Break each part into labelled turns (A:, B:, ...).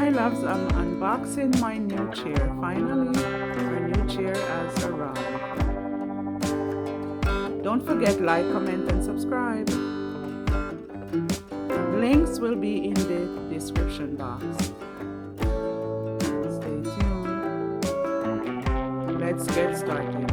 A: Hi loves, I'm unboxing my new chair. Finally, our new chair has arrived. Don't forget like, comment and subscribe. Links will be in the description box. Stay tuned. Let's get started.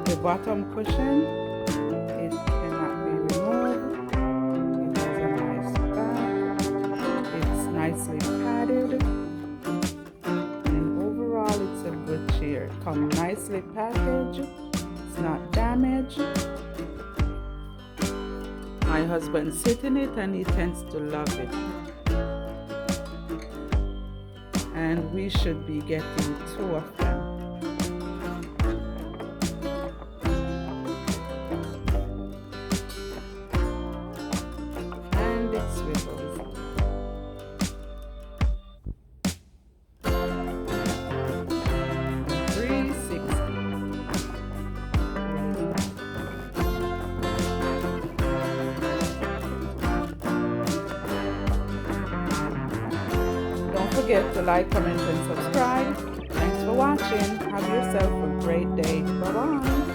A: The bottom cushion, it cannot be removed. It has a nice back. It's nicely padded. And overall, it's a good chair. Comes nicely packaged. It's not damaged. My husband sits in it and he tends to love it. And we should be getting 2 of them. Swivels. Don't forget to like, comment, and subscribe. Thanks for watching. Have yourself a great day. Bye-bye.